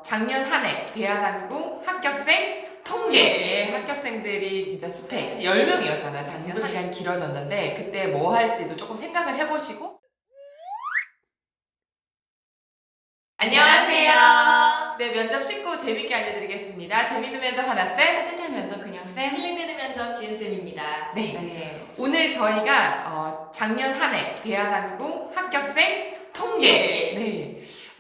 작년 한 해 대한항공 합격생 통계의 합격생들이 진짜 스펙 10명이었잖아요. 작년 한 해가 길어졌는데 그때 뭐 할지도 조금 생각을 해보시고. 안녕하세요. 네, 면접 쉽고 재밌게 알려드리겠습니다. 재밌는 면접 하나쌤, 따뜻한 면접 그냥쌤, 힐링되는 면접 지은쌤입니다. 네. 오늘 저희가 작년 한 해 대한항공 합격생 통계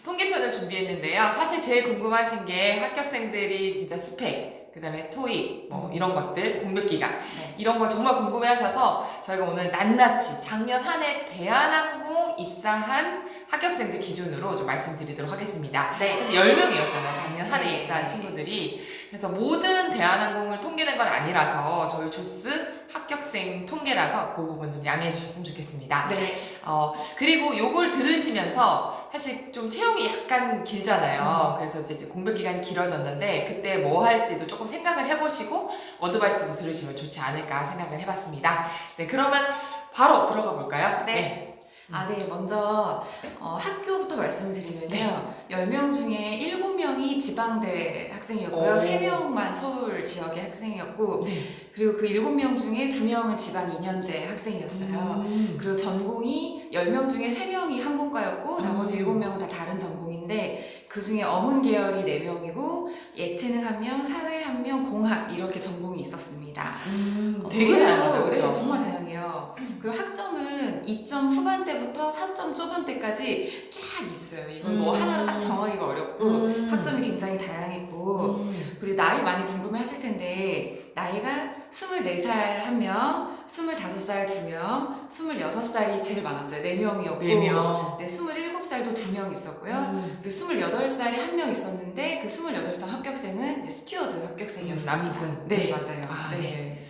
통계편을 준비했는데요. 사실 제일 궁금하신 게 합격생들이 진짜 스펙, 그 다음에 토익, 뭐 이런 것들, 공백기간 이런 걸 정말 궁금해하셔서 저희가 오늘 낱낱이 작년 한 해 대한항공 입사한 합격생들 기준으로 좀 말씀드리도록 하겠습니다. 네. 사실 10명이었잖아요. 작년 한 해 입사한 친구들이. 그래서 모든 대한항공을 통계낸 건 아니라서 저희 조스 합격생 통계라서 그 부분 좀 양해해 주셨으면 좋겠습니다. 네. 그리고 요걸 들으시면서 사실 좀 채용이 약간 길잖아요. 그래서 이제 공백 기간이 길어졌는데 그때 뭐 할지도 조금 생각을 해보시고 어드바이스도 들으시면 좋지 않을까 생각을 해봤습니다. 네, 그러면 바로 들어가 볼까요? 네. 먼저 학교부터 말씀드리면요. 10명 중에 7명이 지방대 학생이었고요. 3명만 서울 지역의 학생이었고, 그리고 그 7명 중에 2명은 지방 2년제 학생이었어요. 그리고 전공이 10명 중에 3명이 항공과였고, 나머지 7명은 다 다른 전공인데, 그 중에 어문 계열이 4명이고, 예체능 1명, 사회 1명, 공학 이렇게 전공이 있었습니다. 되게 다양하죠. 네, 정말 다양해요. 그리고 학점은 2점 후반대부터 4점 초반대까지 쫙 있어요. 이건 뭐 하나 딱 정하기가 어렵고 학점이 굉장히 다양했고, 그리고 나이 많이 궁금해 하실 텐데 나이가 24살 1명, 25살 2명, 26살이 제일 많았어요. 4명이었고 4명. 네, 27살도 2명 있었고요. 그리고 28살이 1명 있었는데 그 28살 합격생은 이제 스튜어드 합격생이었어요. 남이승. 네, 맞아요. 네.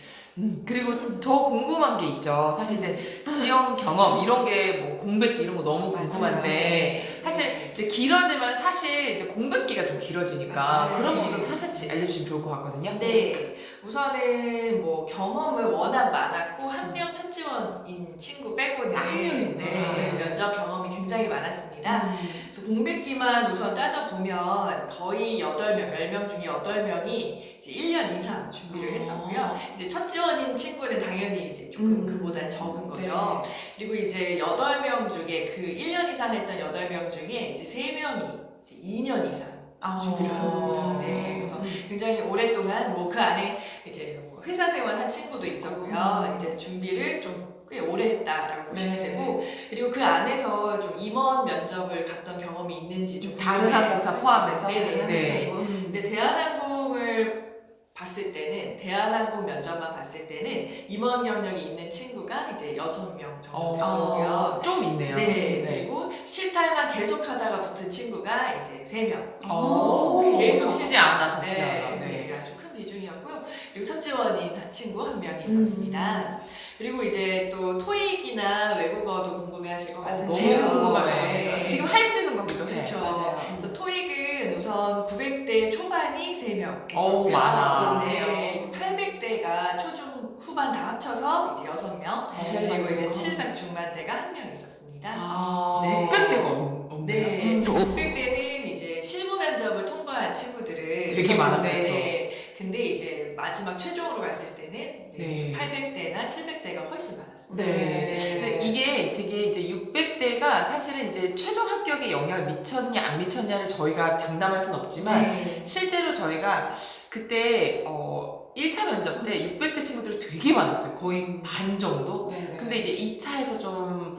그리고 더 궁금한 게 있죠. 사실 이제 지원 경험 이런 게 뭐 공백기 이런 거 너무 궁금한데 사실 이제 길어지면 사실 이제 공백기가 좀 길어지니까 맞아요. 그런 부분도 사사치 알려주시면 좋을 것 같거든요. 네, 우선은 뭐 경험은 워낙 많았고 한 명 첫 지원인 친구 빼고는 면접 경험이 굉장히 많았습니다. 그래서 공백기만 우선 따져보면 거의 8명, 10명 중에 8명이 이제 1년 이상 준비를 했었고요. 이제 첫 지원인 친구는 당연히 이제 조금 그보다 적은 거죠. 그리고 이제 8명 중에 그 1년 이상 했던 8명 중에 이제 3명이 이제 2년 이상 준비를 한 겁니다. 네, 그래서 굉장히 오랫동안 뭐 그 안에 이제 뭐 회사 생활한 친구도 있었고요. 이제 준비를 좀 꽤 오래 했다라고 보시면 되고, 그리고 그 안에서 좀 임원 면접을 갔던 경험이 있는지 좀 다른 항공사 포함해서. 네. 근데 대한항공을 봤을 때는 대한항공 면접만 봤을 때는 임원 경력이 있는 친구가 이제 6명 정도 됐었고요. 좀 있네요. 그리고 실타임만 계속 하다가 붙은 친구가 이제 3명. 계속 적지 않아. 네, 아주 큰 비중이었고요. 그리고 첫 지원인 친구 1명이 있었습니다. 그리고 이제 또 토익이나 외국어도 궁금해하실 것 같은데요. 너무 궁금하네. 지금 할 수 있는 거기도 해요. 그렇죠, 맞아요. 그래서 토익은 우선 900대 초반이 3명 있었고요. 많아. 네, 800대가 초중 후반 다 합쳐서 이제 6명. 그리고 이제 700 중반대가 1명 있었습니다. 600대가 없네요. 네, 600대는 이제 실무 면접을 통과한 친구들은 되게 많았었어. 근데 이제 마지막 최종으로 갔을 때는 800대나 700대가 훨씬 많았습니다. 근데 이게 되게 이제 600대가 사실은 이제 최종 합격에 영향을 미쳤냐 안 미쳤냐를 저희가 장담할 순 없지만 실제로 저희가 그때 1차 면접 때 600대 친구들이 되게 많았어요. 거의 반 정도. 근데 이제 2차에서 좀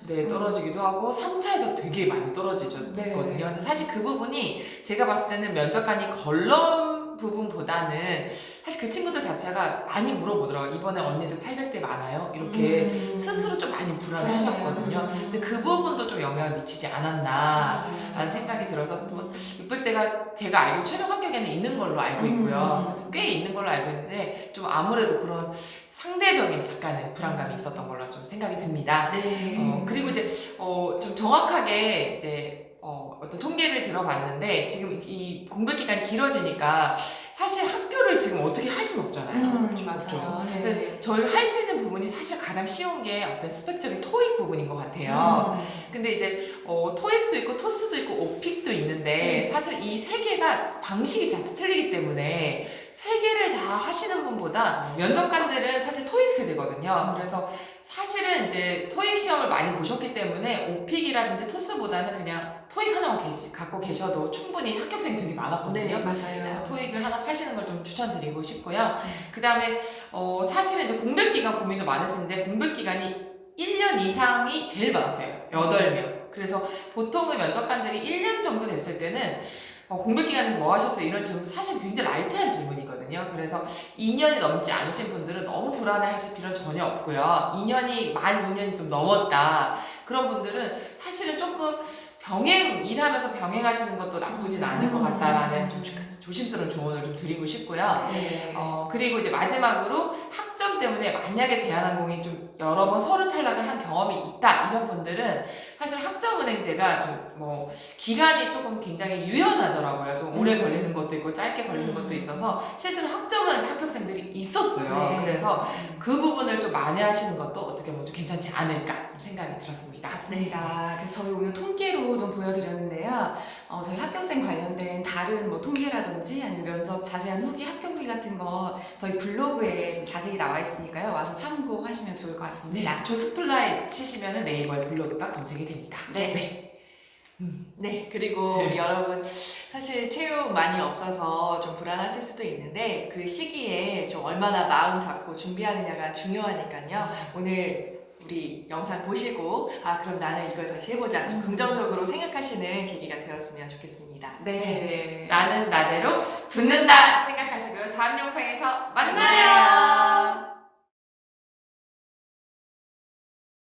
떨어지기도 하고 3차에서 되게 많이 떨어지거든요. 근데 사실 그 부분이 제가 봤을 때는 면접관이 걸러온 부분보다는 사실 그 친구들 자체가 많이 물어보더라고요. 이번에 언니들 800대 많아요? 이렇게 스스로 좀 많이 불안해하셨거든요. 근데 그 부분도 좀 영향을 미치지 않았나 라는 생각이 들어서 600대가 제가 알기로 최종 합격에는 있는 걸로 알고 있고요. 꽤 있는 걸로 알고 있는데 좀 아무래도 그런 상대적인 약간의 불안감이 있었던 걸로 좀 생각이 듭니다. 그리고 이제 좀 정확하게 이제 어떤 통계를 들어봤는데 지금 이 공백 기간이 길어지니까 사실 학교를 지금 어떻게 할 수는 없잖아요. 맞아요. 근데 저희가 할 수 있는 부분이 사실 가장 쉬운 게 어떤 스펙적인 토익 부분인 것 같아요. 근데 이제 토익도 있고 토스도 있고 오픽도 있는데 사실 이 세 개가 방식이 다 틀리기 때문에 세 개를 다 하시는 분보다 면접관들은 사실 토익 세대거든요. 그래서 사실은 이제 토익 시험을 많이 보셨기 때문에 오픽이라든지 토스보다는 그냥 토익 하나만 갖고 계셔도 충분히 합격생이 되게 많았거든요. 네, 맞아요. 토익을 하나 파시는 걸 좀 추천드리고 싶고요. 그 다음에 사실은 이제 공백 기간 고민도 많으신데 공백 기간이 1년 이상이 제일 많았어요. 8명. 그래서 보통은 면접관들이 1년 정도 됐을 때는 공백 기간에 뭐 하셨어요? 이런 질문 사실 굉장히 라이트한 질문이거든요. 그래서 2년이 넘지 않으신 분들은 너무 불안해하실 필요는 전혀 없고요. 2년이 만 2년이 좀 넘었다. 그런 분들은 사실은 조금 일하면서 병행하시는 것도 나쁘진 않을 것 같다라는 좀 조심스러운 조언을 좀 드리고 싶고요. 그리고 이제 마지막으로 학점 때문에 만약에 대한항공이 좀 여러 번 서류 탈락을 한 경험이 있다 이런 분들은 사실 학점은행제가 좀 기간이 조금 굉장히 유연하더라고요. 좀 오래 걸리는 것도 있고 짧게 걸리는 것도 있어서 실제로 학점은행제 합격생들이 있었어요. 네, 그래서 그 부분을 좀 만회하시는 것도 어떻게 보면 좀 괜찮지 않을까 좀 생각이 들었습니다. 맞습니다. 그래서 저희 오늘 통계로 좀 보여드렸는데요. 저희 합격생 관련된 다른 뭐 통계라든지 아니면 면접 자세한 후기 합격 후기 같은 거 저희 블로그에 좀 자세히 나와 있으니까요. 와서 참고하시면 좋을 것 같습니다. 조스플라이 치시면 네이버에 블로그가 검색이 됩니다. 네, 그리고 우리 여러분 사실 체육 많이 없어서 좀 불안하실 수도 있는데 그 시기에 좀 얼마나 마음 잡고 준비하느냐가 중요하니까요. 오늘 우리 영상 보시고 그럼 나는 이걸 다시 해보자 좀 긍정적으로 생각하시는 계기가 되었으면 좋겠습니다. 네. 나는 나대로 붙는다 생각하시고요. 다음 영상에서 만나요.